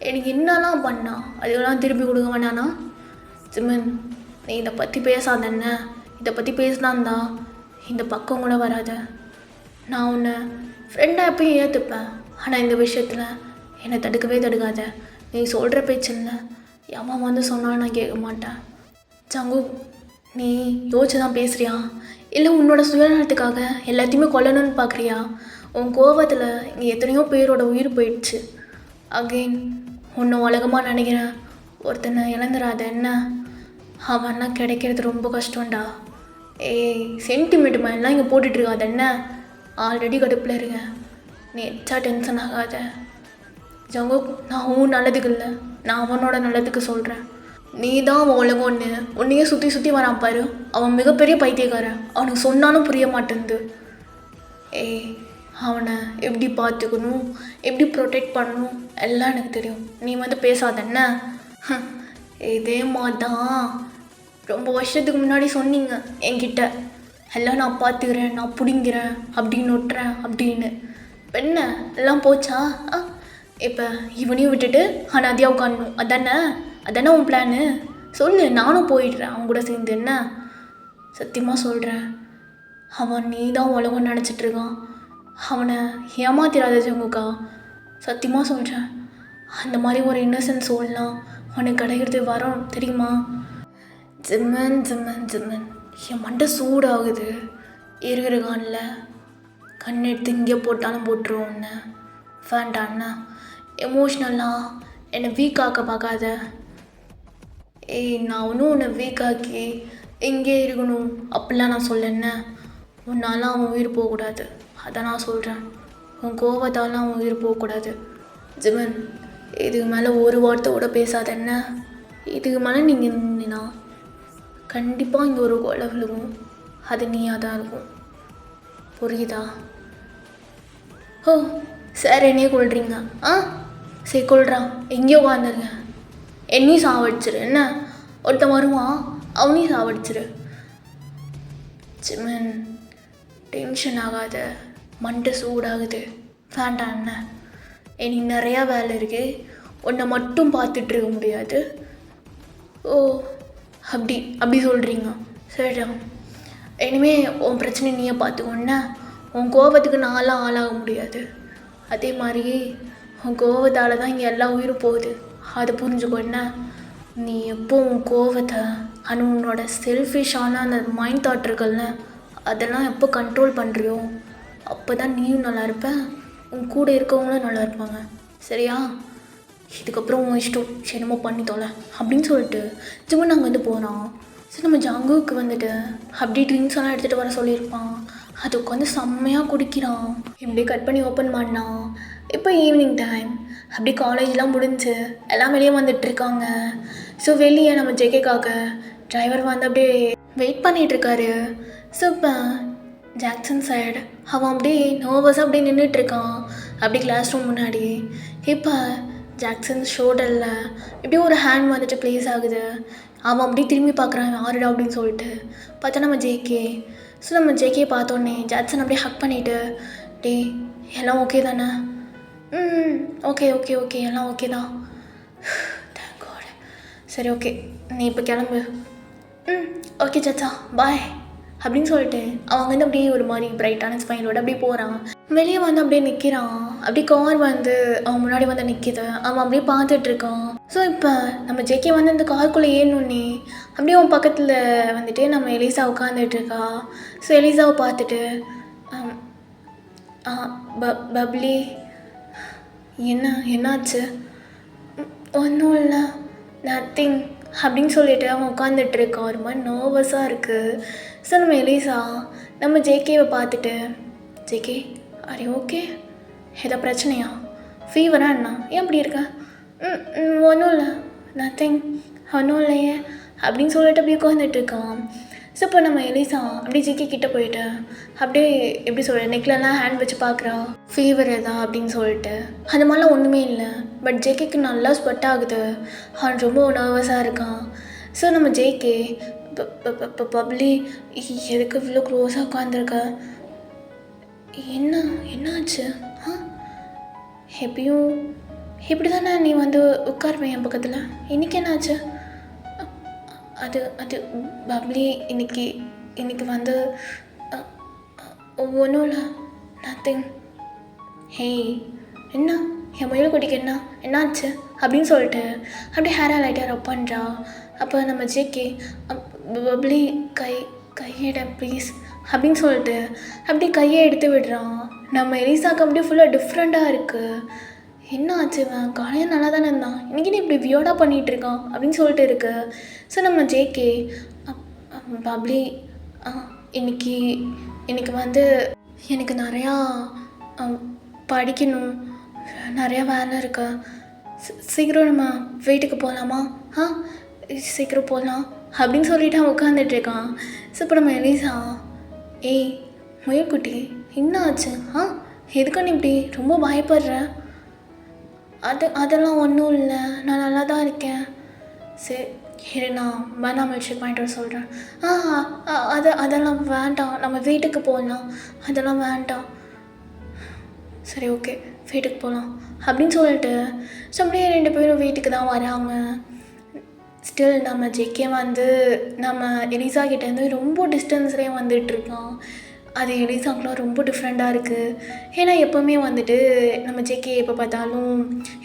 எனக்கு என்னெல்லாம் பண்ணா அதெல்லாம் திருப்பி கொடுக்க வேண்டானா? ஜிமின், நீ இதை பற்றி பேசாதண்ணே. இதை பற்றி பேசினாந்தா இந்த பக்கம் கூட வராத. நான் உன்னை ஃப்ரெண்டாக எப்பயும் ஏற்றுப்பேன். ஆனால் இந்த விஷயத்தில் என்னை தடுக்காத. நீ சொல்கிற பேச்சு இல்லை, எவன் வந்து சொன்னாலும் நான் கேட்க மாட்டேன். ஜங்கு, நீ யோசிச்சு தான் பேசுகிறியா இல்லை உன்னோட சுயநலத்துக்காக எல்லாத்தையுமே கொல்லணும்னு பார்க்குறியா? உன் கோபத்தில் இங்கே எத்தனையோ பேரோட உயிர் போயிடுச்சு. அகெயின் உன்னை உலகமாக நினைக்கிறேன். ஒருத்தனை இழந்துடாத என்ன? அவன்னா கிடைக்கிறது ரொம்ப கஷ்டம்டா. சென்டிமெண்ட் மாதிரிலாம் இங்கே போட்டுட்ருக்காத என்ன? ஆல்ரெடி கடுப்பில் இருக்கேன், நீ எச்சா டென்ஷன் ஆகாத. ஜங்கு, நான் உன் நல்லதுக்கு இல்லை, நான் அவனோட நல்லதுக்கு சொல்கிறேன். நீ தான் அவன் உலகம்னு உன்னையே சுற்றி வரான் பாரு. அவன் மிகப்பெரிய பைத்தியக்காரன். அவனுக்கு சொன்னாலும் புரிய மாட்டேங்குது. அவனை எப்படி பார்த்துக்கணும், எப்படி ப்ரொடெக்ட் பண்ணணும் எல்லாம் எனக்கு தெரியும். நீ வந்து பேசாதண்ணே. இதே மாதிரி தான் ரொம்ப வருஷத்துக்கு முன்னாடி சொன்னீங்க என்கிட்ட, எல்லாம் நான் பார்த்துக்கிறேன், நான் பிடிங்கிறேன், அப்படின்னு விட்டுறேன் அப்படின்னு. என்ன எல்லாம் போச்சா? இப்போ இவனையும் விட்டுட்டு அனாதையாக உட்காரணும், அதானே உன் பிளானு? சொல்லு, நானும் போயிடுறேன் அவன் கூட சேர்ந்து. என்ன சத்தியமாக சொல்கிறேன், அவன் நீ தான் உலகம் நினச்சிட்ருக்கான். அவனை ஏமாத்திராத ஜங்குக்கா, சத்தியமாக சொல்கிறேன். அந்த மாதிரி ஒரு இன்னசென்ட் சோல்லாம் அவனுக்கு கிடைக்கிறது வரும் தெரியுமா? ஜிம்மன் என் மண்டை சூடாகுது. இருக்கிற கானில் கண் எடுத்து இங்கே போட்டாலும் போட்டுருவோன்னு. வேண்டாண்ணா, எமோஷ்னலாக என்னை வீக்காக்க பார்க்காத. நான் ஒன்றும் உன்னை வீக்காக்கி இங்கே இருக்கணும் அப்படிலாம் நான் சொல்லண்ணே. உன்னால அவன் உயிர் போகக்கூடாது, அதான் நான் சொல்கிறேன். உன் கோவத்தால் அவன் உயிர் போகக்கூடாது. ஜிவன், இதுக்கு மேலே ஒரு வார்த்தையோட பேசாதண்ணே. இதுக்கு மேலே நீங்கள் நின்னா கண்டிப்பாக இங்கே ஒரு கொலை விழுகும். அது நீயாக தான் இருக்கும், புரியுதா? ஓ சார், என்னையே கொள்றீங்க? சரி கொள்றான், எங்கேயோ உட்காந்துருங்க. என்னையும் சாவடிச்சிரு. என்ன, ஒருத்தன் வருவான், அவனையும் சாவடிச்சிரு. ஜிமன், டென்ஷன் ஆகாத, மண்டை சூடாகுது. வேண்டாம் அண்ணா, எனக்கு நிறையா வேலை இருக்குது. உன்னை மட்டும் பார்த்துட்டு இருக்க முடியாது. ஓ அப்படி சொல்கிறீங்க, சரிடா. இனிமேல் உன் பிரச்சனை நீயே பார்த்துக்கோண்ணா. உன் கோபத்துக்கு நான்லாம் ஆளாக முடியாது. அதே மாதிரி உன் கோவத்தால் தான் இங்கே எல்லா உயிரும் போகுது, அதை புரிஞ்சுக்கோண்ணா. நீ எப்போ உன் கோவத்தை உன்னோட செல்ஃபிஷான அந்த மைண்ட் தாட் இருக்குல்ல, அதெல்லாம் எப்போ கண்ட்ரோல் பண்ணுறியோ அப்போ தான் நீயும் நல்லா இருப்ப, உன் கூட இருக்கவங்களும் நல்லா இருப்பாங்க, சரியா? இதுக்கப்புறம் உன் இஷ்டம், என்னமோ பண்ணி தொலை அப்படின்னு சொல்லிட்டு ஜிவன் நாங்கள் வந்து போகிறோம். சரி, நம்ம ஜங்குவுக்கு வந்துட்டு அப்படி ட்ரிங்க்ஸ் எல்லாம் எடுத்துகிட்டு வர சொல்லியிருப்பான். அது உட்காந்து செம்மையாக குடிக்கிறான். இப்படி கட் பண்ணி ஓப்பன் பண்ணான். இப்போ ஈவினிங் டைம், அப்படி காலேஜ்லாம் முடிஞ்சு எல்லாம் வெளியே வந்துட்டுருக்காங்க. ஸோ வெளியே நம்ம ஜேகேக்காக டிரைவர் வந்து அப்படியே வெயிட் பண்ணிகிட்ருக்காரு. ஸோ இப்போ ஜாக்சன் சைடு அவன் அப்படியே நர்வஸாக அப்படியே நின்றுட்டுருக்கான் அப்படி கிளாஸ் ரூம் முன்னாடி. இப்போ ஜாக்சன் ஷோல்டரில் இப்படியே ஒரு ஹேண்ட் வந்துட்டு ப்ளேஸ் ஆகுது. அவன் அப்படியே திரும்பி பார்க்குறான், யாருடா அப்படின்னு சொல்லிட்டு பார்த்தா நம்ம ஜேகே. ஸோ நம்ம ஜேகே பார்த்தோன்னே ஜாக்சன் அப்படியே ஹக் பண்ணிவிட்டு, டே எல்லாம் ஓகே தானே? ஓகே ஓகே ஓகே எல்லாம் ஓகே தான், தேங்க் காட். சரி ஓகே, நீ இப்போ கிளம்பு. ஓகே சாச்சா, பாய் அப்படின்னு சொல்லிட்டு அவங்க வந்து அப்படியே ஒரு மாதிரி பிரைட்டான ஸ்மைலோடு அப்படியே போகிறான். வெளியே வந்து அப்படியே நிற்கிறான். அப்படி கார் வந்து அவன் முன்னாடி வந்து நிற்கிது. அவன் அப்படியே பார்த்துட்ருக்கான். ஸோ இப்போ நம்ம ஜேகே வந்து இந்த காருக்குள்ளே ஏறணுன்னே அப்படியே அவன் பக்கத்தில் வந்துட்டு நம்ம எலிசா உட்காந்துட்ருக்கா. ஸோ எலிசாவை பார்த்துட்டு, பப்ளி என்னாச்சு? ஒன்றும் இல்லை, நத்திங் அப்படின்னு சொல்லிட்டு அவன் உட்காந்துட்ருக்கான். ஒரு மாதிரி நர்வஸாக இருக்குது. ஸோ நம்ம எலிசா நம்ம ஜேகேவை பார்த்துட்டு, ஜேகே அரே ஓகே, ஏதோ பிரச்சனையா? ஃபீவரா என்ன? ஏன் அப்படி இருக்க? ஒன்றும் இல்லை, நத்திங், ஒன்றும் இல்லையே அப்படின்னு சொல்லிட்டு அப்படியே உட்காந்துட்ருக்கான். ஸோ இப்போ நம்ம எலிசா அப்படியே ஜேகே கிட்டே போயிட்டு அப்படியே எப்படி சொல்கிற நெக்லெல்லாம் ஹேண்ட் வச்சு பார்க்குறா, ஃபீவர் எதா அப்படின்னு சொல்லிட்டு. அந்த மாதிரிலாம் ஒன்றுமே இல்லை. பட் ஜேகேக்கு நல்லா ஸ்வெட் ஆகுது, அவன் ரொம்ப நர்வஸாக இருக்கான். ஸோ நம்ம ஜேகே, பப்ளி எதுக்கு இவ்வளோ க்ளோஸாக உட்காந்துருக்க? என்னாச்சு? எப்பயும் இப்படி தானே நீ வந்து உட்காருவேன் என் பக்கத்தில், இன்றைக்கி என்னாச்சு? அது பப்ளி இன்னைக்கு வந்து ஒன்றும் இல்லை, நத்திங். ஹேய் என்ன என் முயல் குட்டிக்கு என்னாச்சு அப்படின்னு சொல்லிட்டு அப்படியே ஹேர் லைட்டாக ரப் பண்ணுறா. அப்போ நம்ம ஜேகே, பப்ளி கையிட ப்ளீஸ் அப்படின்னு சொல்லிட்டு அப்படியே கையை எடுத்து விடுறான். நம்ம எலிசாக்கு அப்படியே ஃபுல்லாக டிஃப்ரெண்ட்டாக இருக்குது. என்ன ஆச்சு, காலையில் நல்லா தானே இருந்தான், இன்றைக்கி இப்படி வியோடாக பண்ணிகிட்ருக்கான் அப்படின்னு சொல்லிட்டு இருக்கு. ஸோ நம்ம ஜேகே, பப்ளி இன்னைக்கு வந்து எனக்கு நிறையா படிக்கணும், நிறையா வேலை இருக்கு, சீக்கிரம் நம்ம வீட்டுக்கு போகலாமா? சீக்கிரம் போகலாம் அப்படின்னு சொல்லிட்டு அவன் உட்காந்துட்ருக்கான். ஸோ இப்போ நம்ம எலிசா, ஏய் முயல்குட்டி என்ன ஆச்சு? எதுக்கு நீ இப்படி ரொம்ப பயப்படுற? அதெல்லாம் ஒன்றும் இல்லை, நான் நல்லா தான் இருக்கேன். சரி இரு, நான் பனானா மில்க் ஷேக் வாங்கிட்டு வர சொல்கிறேன். அதெல்லாம் வேண்டாம், நம்ம வீட்டுக்கு போகலாம், அதெல்லாம் வேண்டாம். சரி ஓகே, வீட்டுக்கு போகலாம் அப்படின்னு சொல்லிட்டு ஸோ அப்படியே 2 பேரும் வீட்டுக்கு தான் வராங்க. ஸ்டில் நம்ம ஜேகே வந்து நம்ம எலிசா கிட்டேருந்து ரொம்ப டிஸ்டன்ஸ்லேயே வந்துட்டுருக்கான். அது எலிசாக்கெலாம் ரொம்ப டிஃப்ரெண்ட்டாக இருக்குது. ஏன்னா எப்போவுமே வந்துட்டு நம்ம ஜேகே எப்போ பார்த்தாலும்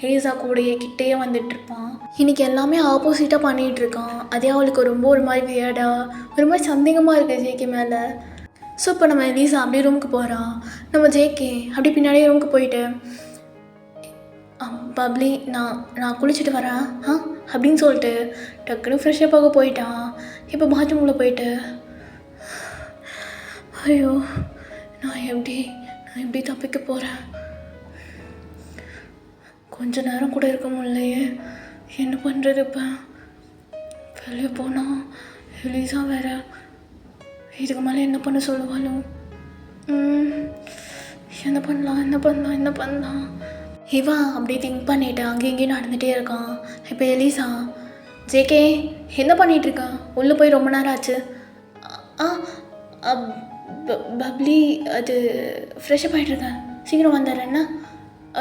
எலிசா கூடயே கிட்டேயே வந்துட்டுருப்பான். இன்றைக்கி எல்லாமே ஆப்போசிட்டாக பண்ணிகிட்ருக்கான். அதே அவளுக்கு ரொம்ப ஒரு மாதிரி வியர்டாக ஒரு மாதிரி சந்தேகமாக இருக்குது ஜேகே மேலே. ஸோ இப்போ நம்ம எலிசா அப்படியே ரூமுக்கு போகிறான். நம்ம ஜேகே அப்படியே பின்னாடியே ரூமுக்கு போயிட்டு, பப்ளி நான் குளிச்சுட்டு வரேன் அப்படின்னு சொல்லிட்டு டக்குன்னு ஃப்ரெஷ்ஷப்பாக போயிட்டான். இப்போ பாத்ரூமில் போயிட்டு ஐயோ நான் எப்படி தப்பிக்க போகிறேன்? கொஞ்ச நேரம் கூட இருக்க முடியலையே, என்ன பண்ணுறது? இப்போ வெளியே போனால் எலிசா வேற இதுக்கு மேலே என்ன பண்ண சொல்லுவாளோ? என்ன பண்ணலாம்? இவன் அப்படியே திங்க் பண்ணிவிட்டு அங்கேயும் இங்கேயும் நடந்துகிட்டே இருக்கான். இப்போ எலிசா, ஜேகே என்ன பண்ணிகிட்ருக்கான்? உள்ளே போய் ரொம்ப நேரம் ஆச்சு. பப்ளி அது ஃப்ரெஷ்அப் ஆகிட்ருக்கேன், சீக்கிரம் வந்துடுறேன்னா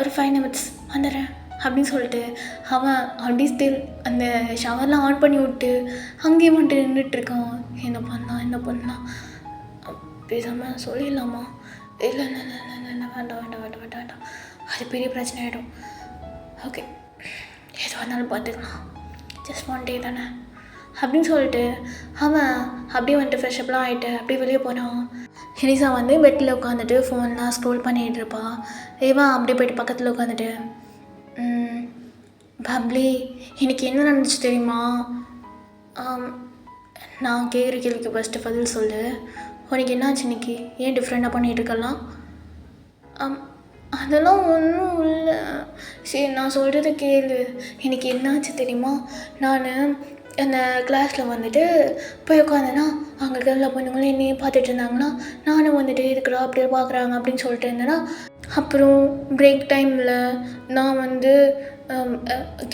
ஒரு 5 minutes வந்துடுறேன் அப்படின்னு சொல்லிட்டு அவன் அப்படி ஸ்டில் அந்த ஷவர்லாம் ஆன் பண்ணி விட்டு அங்கேயே வந்துட்டு நின்றுட்டுருக்கான். என்ன பண்ணலாம்? பேசாமல் சொல்லிடலாமா? இல்லை வேண்டாம், அது பெரிய பிரச்சனை ஆகிடும். ஓகே, எதுவாக இருந்தாலும் பார்த்துக்கலாம், ஜஸ்ட் 1 day தானே அப்படின்னு சொல்லிட்டு அவன் அப்படியே வந்துட்டு ஃப்ரெஷ்அப்லாம் ஆகிட்டு அப்படியே வெளியே போனான். எலிசா வந்து பெட்டில் உட்காந்துட்டு ஃபோன்லாம் ஸ்க்ரோல் பண்ணிகிட்டு இருப்பாள். இவன் அப்படியே போய்ட்டு பக்கத்தில் உட்காந்துட்டு, பப்ளி எனக்கு என்ன நடந்துச்சு தெரியுமா? நான் கேட்குற கேள்விக்கு ஃபஸ்ட்டு பதில் சொல்லு. உனக்கு என்னாச்சு இன்னைக்கு? ஏன் டிஃப்ரெண்ட்டாக பண்ணிகிட்டு இருக்கலாம்? அதெல்லாம் ஒன்றும் இல்லை. சரி, நான் சொல்கிறத கேளு. எனக்கு என்னாச்சு தெரியுமா? நான் அந்த கிளாஸில் வந்துட்டு போய் உட்காந்தேன்னா அங்கே எல்லா பொண்ணுங்களும் என்னையே பார்த்துட்டு இருந்தாங்கன்னா நானும் வந்துட்டு இருக்கிறா அப்படியே பார்க்குறாங்க அப்படின்னு சொல்லிட்டு இருந்தேன்னா, அப்புறம் பிரேக் டைமில் நான் வந்து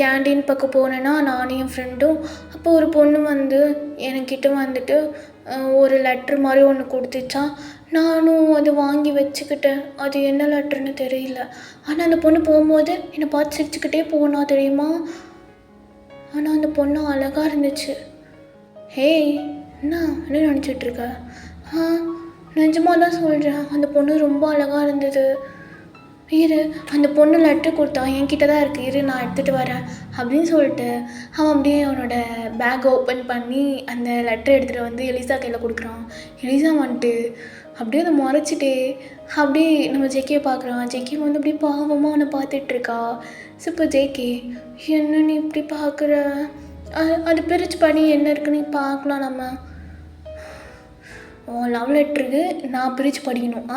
கேண்டீன் பக்கம் போனேன்னா நானும் என் ஃப்ரெண்டும், அப்போ ஒரு பொண்ணு வந்து என்கிட்ட வந்துட்டு ஒரு லெட்ரு மாதிரி ஒன்று கொடுத்துச்சான். நானும் அதை வாங்கி வச்சுக்கிட்டேன். அது என்ன லெட்டருன்னு தெரியல. ஆனால் அந்த பொண்ணு போகும்போது என்னை பார்த்து சிரிச்சுக்கிட்டே போனா தெரியுமா? ஆனால் அந்த பொண்ணு அழகாக இருந்துச்சு. ஹேய், என்ன நினச்சிட்ருக்க? நிஜமாக தான் சொல்கிறேன், அந்த பொண்ணு ரொம்ப அழகாக இருந்தது. இரு, அந்த பொண்ணு லெட்ரு கொடுத்தா என்கிட்ட தான் இருக்குது, இரு நான் எடுத்துகிட்டு வரேன் அப்படின்னு சொல்லிட்டு அவன் அப்படியே அவனோட பேக்கை ஓப்பன் பண்ணி அந்த லெட்டரை எடுத்துகிட்டு வந்து எலிசா கையில் கொடுக்குறான். எலிசா வந்துட்டு அப்படியே அதை மறைச்சிட்டே அப்படியே நம்ம ஜேகேயை பார்க்குறான். ஜேகே வந்து அப்படியே பாவமாக அவனை பார்த்துட்ருக்கா. ஸோ இப்போ ஜேகே, என்ன நீ இப்படி பார்க்குற? அது பிரித்து படி, என்ன இருக்குன்னு பார்க்கலாம். நம்ம லவ் லெட்ருக்கு நான் பிரித்து படிக்கணும்.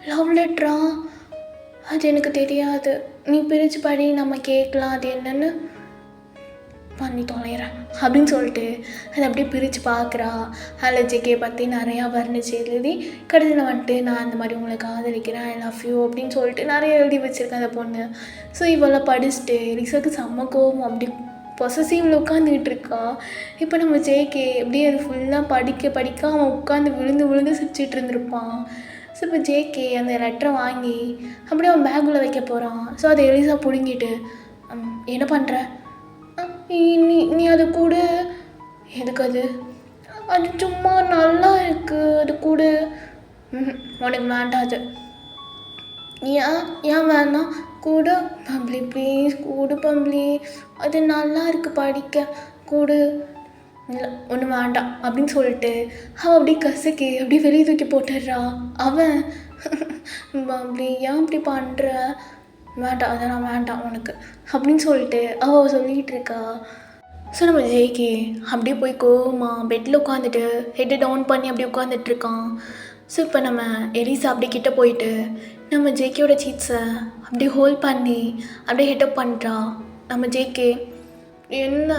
லவ் லெட்ரா? அது எனக்கு தெரியாது, நீ பிரித்து படி, நம்ம கேட்கலாம் அது என்னென்னு பண்ணி தொலைகிறேன் அப்படின்னு சொல்லிட்டு அதை அப்படியே பிரித்து பார்க்குறா. அதில் ஜேகே பற்றி நிறையா வர்ணிச்சு எழுதி கடைசியில் வந்துட்டு நான் அந்த மாதிரி உங்களை காதலிக்கிறேன், ஐ லவ் யூ அப்படின்னு சொல்லிட்டு நிறைய எழுதி வச்சுருக்கேன் அந்த பொண்ணு. ஸோ இவளை படிச்சுட்டு எலிசாவுக்கு செம்ம கோவம், அப்படி பொசசிவில் உட்காந்துக்கிட்டு இருக்கா. இப்போ நம்ம ஜேகே அப்படியே அது ஃபுல்லாக படிக்க அவன் உட்காந்து விழுந்து சிரிச்சிட்டு இருந்திருப்பான். ஸோ இப்போ ஜேகே அந்த லெட்டரை வாங்கி அப்படியே அவன் பேக்கில் வைக்க போகிறான். ஸோ அதை எலிசா பிடுங்கிட்டு, என்ன பண்ணுற? நீ அது கூட எதுக்கு? அது சும்மா நல்லா இருக்குது, அது கூட உனக்கு வேண்டாது. ஏன் வேணாம்? கூட பப்ளி ப்ளீஸ், கூட பப்ளி, அது நல்லா இருக்குது படிக்க, கூட இல்லை ஒன்றும் வேண்டாம் அப்படின்னு சொல்லிட்டு அவன் அப்படியே கசக்கி அப்படியே வெளியே தூக்கி போட்டுடுறா. அவன் பப்ளி ஏன் இப்படி பண்ணுற? வேண்டாம், அதெல்லாம் வேண்டாம் உனக்கு அப்படின்னு சொல்லிட்டு அவள் சொல்லிகிட்டு இருக்கா. ஸோ நம்ம ஜேகே அப்படியே போய் கோவமா பெட்டில் உட்காந்துட்டு ஹெட்டை டவுன் பண்ணி அப்படியே உட்காந்துட்ருக்கான். ஸோ இப்போ நம்ம எலிசா அப்படியே கிட்டே போயிட்டு நம்ம ஜேகேயோட சீட்ஸை அப்படியே ஹோல்ட் பண்ணி அப்படியே ஹெட்டப் பண்ணுறா. நம்ம ஜேகே, என்ன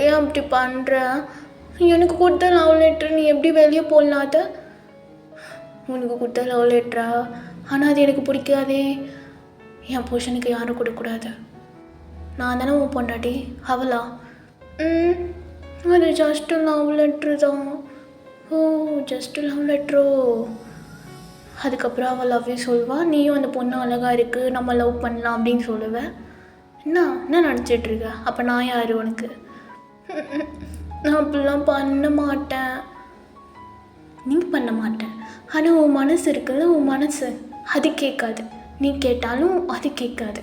ஏன் அப்படி பண்ணுற? எனக்கு கொடுத்த லவ் லெட்ரு நீ எப்படி வெளியே போடலாத? உனக்கு கொடுத்த லவ் லெட்ரா? ஆனால் அது எனக்கு பிடிக்காதே. என் புருஷனுக்கு யாரும் கொடுக்கக்கூடாது. நான் தானே உன் பொண்டாட்டி, அவளா? அது ஜஸ்ட்டு லவ் லெட்ரு தான். ஓ, ஜஸ்ட்டு லவ் லெட்ரோ? அதுக்கப்புறம் அவள் லவ்வே சொல்வாள், நீயும் அந்த பொண்ணு அழகாக இருக்குது, நம்ம லவ் பண்ணலாம் அப்படின்னு சொல்லுவேன். என்ன நினச்சிட்ருக்க? அப்போ நான் யார் உனக்கு? நான் அப்படிலாம் பண்ண மாட்டேன். நீ பண்ண மாட்டேன், ஆனால் உன் மனசு இருக்குல்ல, உன் மனசு அது கேட்காது. நீ கேட்டாலும் அது கேட்காது.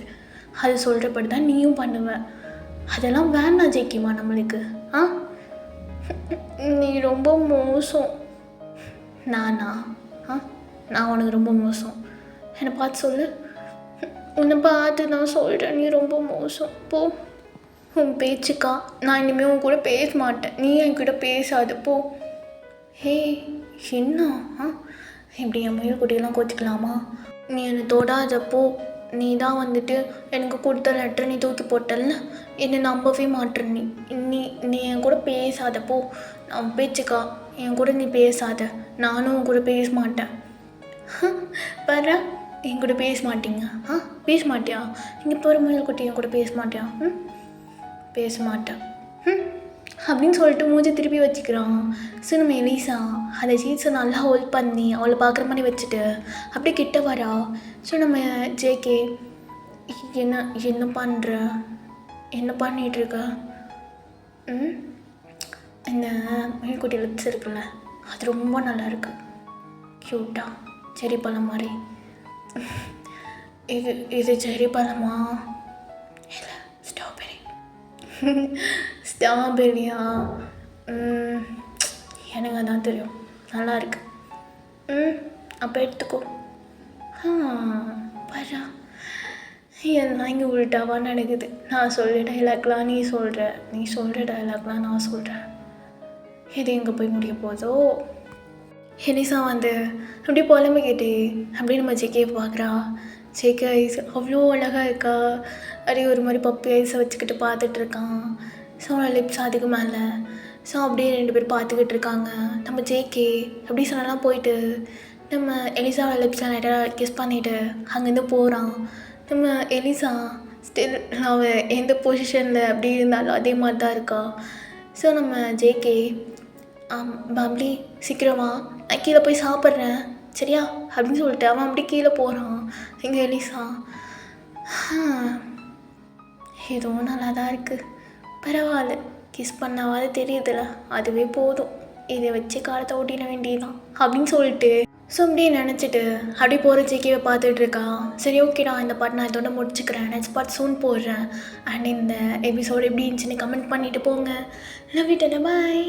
அது சொல்கிறபடி தான் நீயும் பண்ணுவ. அதெல்லாம் வேண்டாம் ஜெயிக்குமா நம்மளுக்கு? நீ ரொம்ப மோசம். நானா? நான் உனக்கு ரொம்ப மோசம்? என்னை பார்த்து சொல்லு. உன்னை பார்த்து நான் சொல்கிறேன், நீ ரொம்ப மோசம். போ, உன் பேச்சுக்கா நான் இனிமேல் உன் கூட பேச மாட்டேன். நீ என்கிட்ட பேசாத போ. ஹே என்ன இப்படி என் முயல் குட்டியெல்லாம் கோச்சிக்கலாமா? நீ என்னை தொடாதப்போ நீ தான் வந்துட்டு எனக்கு கொடுத்த லெட்டர் நீ தூக்கி போட்டல, என்னை நம்பவே மாட்டேன். நீ நீ என் கூட பேசாதப்போ. நான் பேச்சுக்கா என் கூட நீ பேசாத, நானும் உன் கூட பேச மாட்டேன். பாரு என் கூட பேச மாட்டீங்க. பேச மாட்டியா? இங்கே போகிற முயல் குட்டி என் கூட பேச மாட்டியா? பேச மாட்டேன் அப்படின்னு சொல்லிட்டு மூஞ்சி திருப்பி வச்சுக்கிறான். ஸோ நம்ம எலிசா அதை சீட்ஸை நல்லா ஹோல்ட் பண்ணி அவளை பார்க்குற மாதிரி வச்சுட்டு அப்படியே கிட்ட வரா. ஸோ நம்ம ஜேகே என்ன என்ன பண்ணுற, என்ன பண்ணிகிட்ருக்க? இந்த மீன்குட்டி லிப்ஸ் இருக்குல்ல, அது ரொம்ப நல்லாயிருக்கு, க்யூட்டாக செரி பழம் மாதிரி. இது செரி பழமா? இல்லை ஸ்ட்ராபெரி. ஸ்ட்ராபெரியா? எனக்கு அதான் தெரியும், நல்லா இருக்கு. அப்போ எடுத்துக்கோ. பாரா எல்லாம் இங்கே உள்டாவாக நடக்குது. நான் சொல்கிற டைலாக்லாம் நீ சொல்கிற, நீ சொல்கிற டைலாக்லாம் நான் சொல்கிறேன். இது எங்கே போய் முடிய போதோ? எலிசா வந்து அப்படியே புலம்பிக்கிட்டே அப்படியே நம்ம ஜேகே பார்க்குறா. ஜேகே ஐஸ் அவ்வளோ அழகாக இருக்கா. அப்படியே ஒரு மாதிரி பப்பி ஐஸை வச்சுக்கிட்டு பார்த்துட்ருக்கான். ஸோ அவன் லிப்ஸ் அதுக்கு மேலே. ஸோ அப்படியே 2 பேர் பார்த்துக்கிட்டு இருக்காங்க. நம்ம ஜேகே அப்படி சொன்னலாம் போயிட்டு நம்ம எலிசாவை லிப்ஸில் லைட்டாக கிஸ் பண்ணிவிட்டு அங்கேருந்து போகிறான். நம்ம எலிசா ஸ்டில் அவன் எந்த பொசிஷனில் அப்படி இருந்தாலும் அதே மாதிரி தான் இருக்கா. ஸோ நம்ம ஜேகே பப்ளி சீக்கிரமா நான் கீழே போய் சாப்பிட்றேன் சரியா அப்படின்னு சொல்லிட்டு அவன் அப்படி கீழே போகிறான். எங்கள் எலிசா இதுவும் நல்லா தான் இருக்குது, பரவாயில்ல, கிஸ் பண்ணாவது தெரியுதுல, அதுவே போதும், இதை வச்சு காலத்தை ஓட்டிட வேண்டியதான் அப்படின்னு சொல்லிட்டு ஸோ அப்படியே நினச்சிட்டு அப்படியே போகிற ஜேகேவை பார்த்துட்டு இருக்கா. சரி ஓகேடா, இந்த பாட்டு நான் இதோட முடிச்சுக்கிறேன், நெக்ஸ்ட் பார்ட் சூன் போடுறேன். அண்ட் இந்த எபிசோடு எப்படி இருந்துச்சுன்னு கமெண்ட் பண்ணிவிட்டு போங்க. Love you, tata, by.